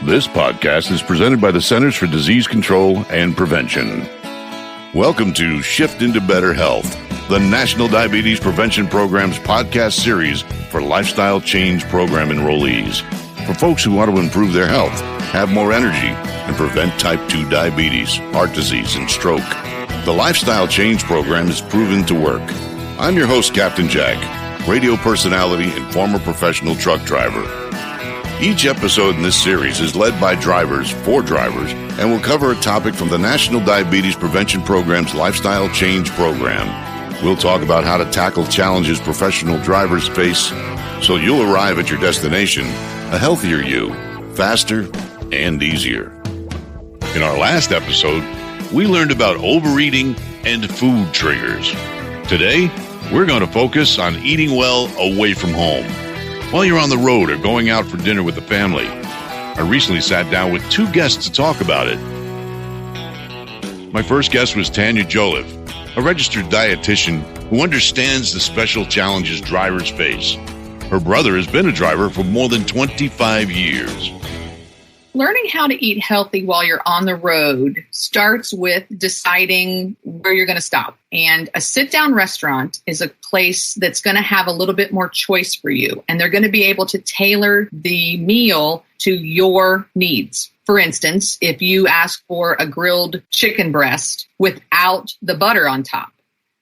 This podcast is presented by the Centers for Disease Control and Prevention. Welcome to Shift into Better Health, the National Diabetes Prevention Program's podcast series for lifestyle change program enrollees. For folks who want to improve their health, have more energy, and prevent type 2 diabetes, heart disease, and stroke. The Lifestyle Change Program is proven to work. I'm your host, Captain Jack, radio personality and former professional truck driver. Each episode in this series is led by drivers for drivers and will cover a topic from the National Diabetes Prevention Program's Lifestyle Change Program. We'll talk about how to tackle challenges professional drivers face so you'll arrive at your destination a healthier you, faster and easier. In our last episode, we learned about overeating and food triggers. Today, we're going to focus on eating well away from home. While you're on the road or going out for dinner with the family, I recently sat down with two guests to talk about it. My first guest was Tanya Joliffe, a registered dietitian who understands the special challenges drivers face. Her brother has been a driver for more than 25 years. Learning how to eat healthy while you're on the road starts with deciding where you're going to stop. And a sit-down restaurant is a place that's going to have a little bit more choice for you. And they're going to be able to tailor the meal to your needs. For instance, if you ask for a grilled chicken breast without the butter on top,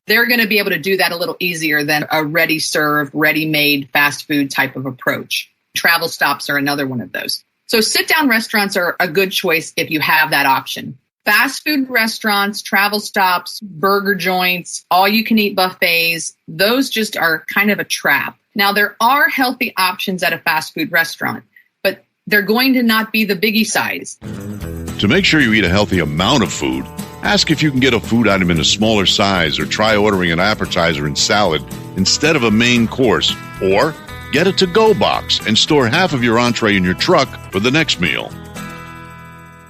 they're going to be able to do that a little easier than a ready-served, ready-made fast food type of approach. Travel stops are another one of those. So sit-down restaurants are a good choice if you have that option. Fast food restaurants, travel stops, burger joints, all-you-can-eat buffets, those just are kind of a trap. Now, there are healthy options at a fast food restaurant, but they're going to not be the biggie size. To make sure you eat a healthy amount of food, ask if you can get a food item in a smaller size or try ordering an appetizer and salad instead of a main course, or get a to-go box and store half of your entree in your truck for the next meal.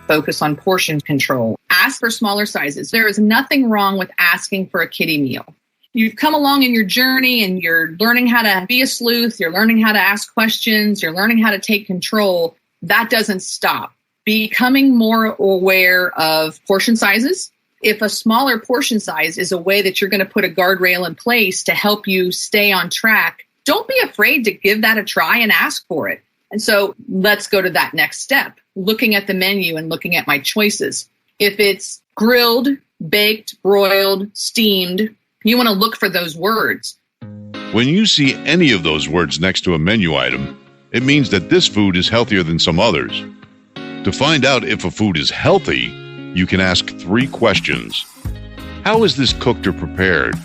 Focus on portion control. Ask for smaller sizes. There is nothing wrong with asking for a kiddie meal. You've come along in your journey and you're learning how to be a sleuth. You're learning how to ask questions. You're learning how to take control. That doesn't stop. Becoming more aware of portion sizes. If a smaller portion size is a way that you're going to put a guardrail in place to help you stay on track, don't be afraid to give that a try and ask for it. And so let's go to that next step, looking at the menu and looking at my choices. If it's grilled, baked, broiled, steamed, you want to look for those words. When you see any of those words next to a menu item, it means that this food is healthier than some others. To find out if a food is healthy, you can ask 3 questions. How is this cooked or prepared?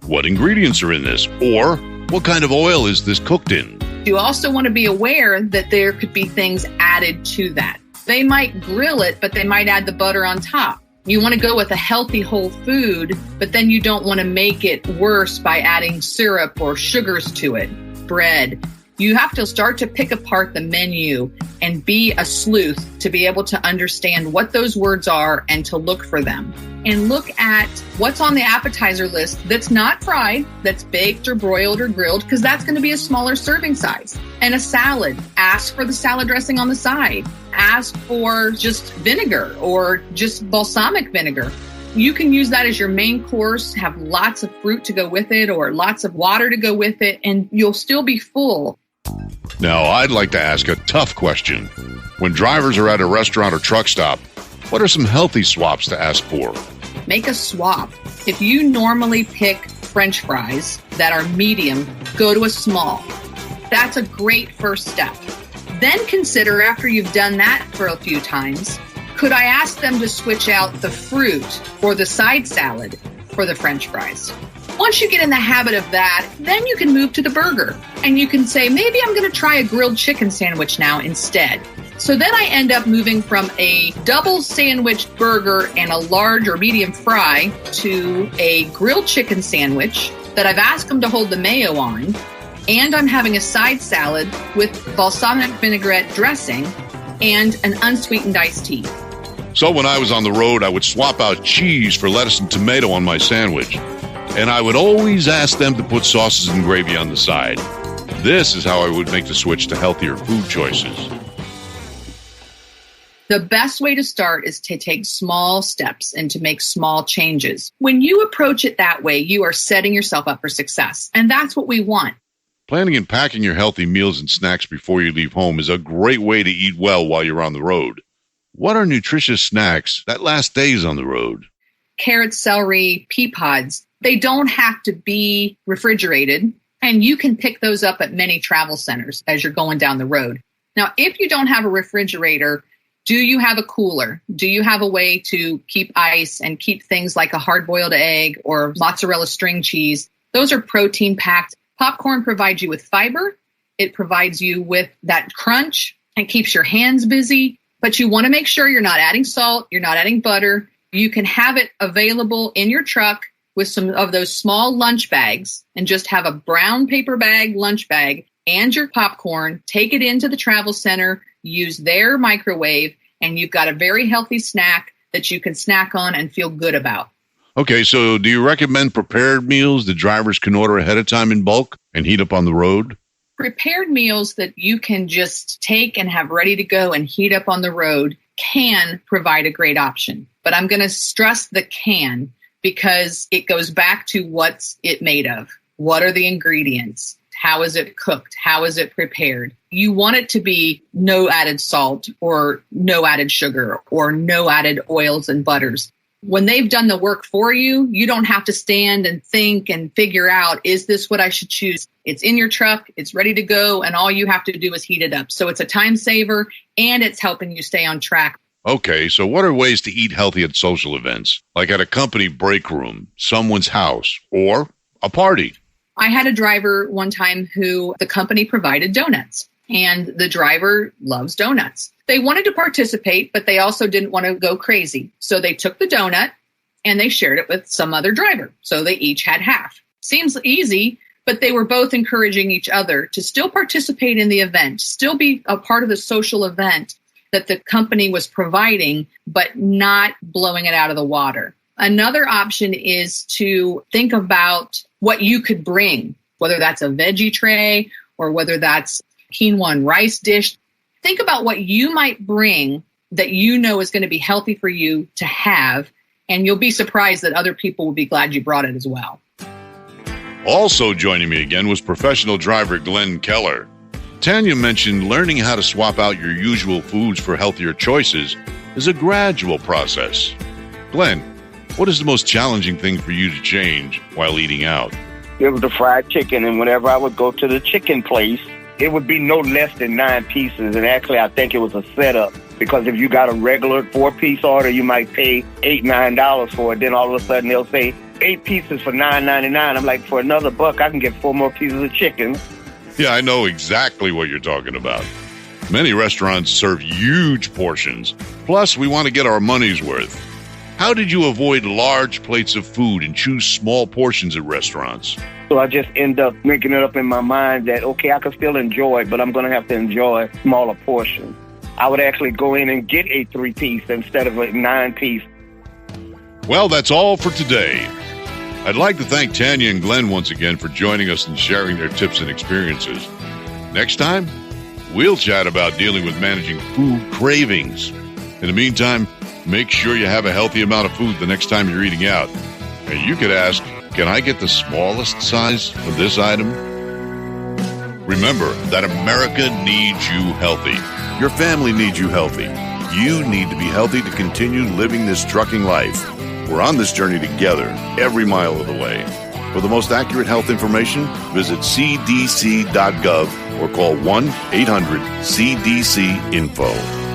What ingredients are in this? Or what kind of oil is this cooked in? You also want to be aware that there could be things added to that. They might grill it, but they might add the butter on top. You want to go with a healthy whole food, but then you don't want to make it worse by adding syrup or sugars to it, bread. You have to start to pick apart the menu and be a sleuth to be able to understand what those words are and to look for them. And look at what's on the appetizer list that's not fried, that's baked or broiled or grilled, because that's going to be a smaller serving size. And a salad, ask for the salad dressing on the side. Ask for just vinegar or just balsamic vinegar. You can use that as your main course, have lots of fruit to go with it or lots of water to go with it, and you'll still be full. Now, I'd like to ask a tough question. When drivers are at a restaurant or truck stop, what are some healthy swaps to ask for? Make a swap. If you normally pick French fries that are medium, go to a small. That's a great first step. Then consider, after you've done that for a few times, could I ask them to switch out the fruit or the side salad for the French fries? Once you get in the habit of that, then you can move to the burger. And you can say, maybe I'm going to try a grilled chicken sandwich now instead. So then I end up moving from a double sandwich burger and a large or medium fry to a grilled chicken sandwich that I've asked them to hold the mayo on. And I'm having a side salad with balsamic vinaigrette dressing and an unsweetened iced tea. So when I was on the road, I would swap out cheese for lettuce and tomato on my sandwich. And I would always ask them to put sauces and gravy on the side. This is how I would make the switch to healthier food choices. The best way to start is to take small steps and to make small changes. When you approach it that way, you are setting yourself up for success. And that's what we want. Planning and packing your healthy meals and snacks before you leave home is a great way to eat well while you're on the road. What are nutritious snacks that last days on the road? Carrots, celery, pea pods. They don't have to be refrigerated, and you can pick those up at many travel centers as you're going down the road. Now, if you don't have a refrigerator, do you have a cooler? Do you have a way to keep ice and keep things like a hard-boiled egg or mozzarella string cheese? Those are protein-packed. Popcorn provides you with fiber. It provides you with that crunch and keeps your hands busy. But you want to make sure you're not adding salt, you're not adding butter. You can have it available in your truck with some of those small lunch bags and just have a brown paper bag, lunch bag, and your popcorn. Take it into the travel center, use their microwave, and you've got a very healthy snack that you can snack on and feel good about. Okay, so do you recommend prepared meals that drivers can order ahead of time in bulk and heat up on the road? Prepared meals that you can just take and have ready to go and heat up on the road can provide a great option. But I'm going to stress the can because it goes back to what's it made of. What are the ingredients? How is it cooked? How is it prepared? You want it to be no added salt or no added sugar or no added oils and butters. When they've done the work for you, you don't have to stand and think and figure out, is this what I should choose? It's in your truck, it's ready to go, and all you have to do is heat it up. So it's a time saver, and it's helping you stay on track. Okay, so what are ways to eat healthy at social events, like at a company break room, someone's house, or a party? I had a driver one time who the company provided donuts, and the driver loves donuts. They wanted to participate, but they also didn't want to go crazy. So they took the donut and they shared it with some other driver. So they each had half. Seems easy, but they were both encouraging each other to still participate in the event, still be a part of the social event that the company was providing, but not blowing it out of the water. Another option is to think about what you could bring, whether that's a veggie tray or whether that's quinoa and rice dish. Think about what you might bring that you know is going to be healthy for you to have, and you'll be surprised that other people will be glad you brought it as well. Also joining me again was professional driver Glenn Keller. Tanya mentioned learning how to swap out your usual foods for healthier choices is a gradual process. Glenn, what is the most challenging thing for you to change while eating out? It was the fried chicken, and whenever I would go to the chicken place, it would be no less than 9 pieces, and actually I think it was a setup, because if you got a regular 4-piece order, you might pay $8, $9 for it. Then all of a sudden they'll say 8 pieces for $9.99. I'm like, for another $1, I can get 4 more pieces of chicken. Yeah, I know exactly what you're talking about. Many restaurants serve huge portions. Plus, we want to get our money's worth. How did you avoid large plates of food and choose small portions at restaurants? So I just end up making it up in my mind that, okay, I can still enjoy it, but I'm going to have to enjoy smaller portions. I would actually go in and get a 3-piece instead of a 9-piece. Well, that's all for today. I'd like to thank Tanya and Glenn once again for joining us and sharing their tips and experiences. Next time, we'll chat about dealing with managing food cravings. In the meantime, make sure you have a healthy amount of food the next time you're eating out. And you could ask, can I get the smallest size of this item? Remember that America needs you healthy. Your family needs you healthy. You need to be healthy to continue living this trucking life. We're on this journey together, every mile of the way. For the most accurate health information, visit cdc.gov or call 1-800-CDC-INFO.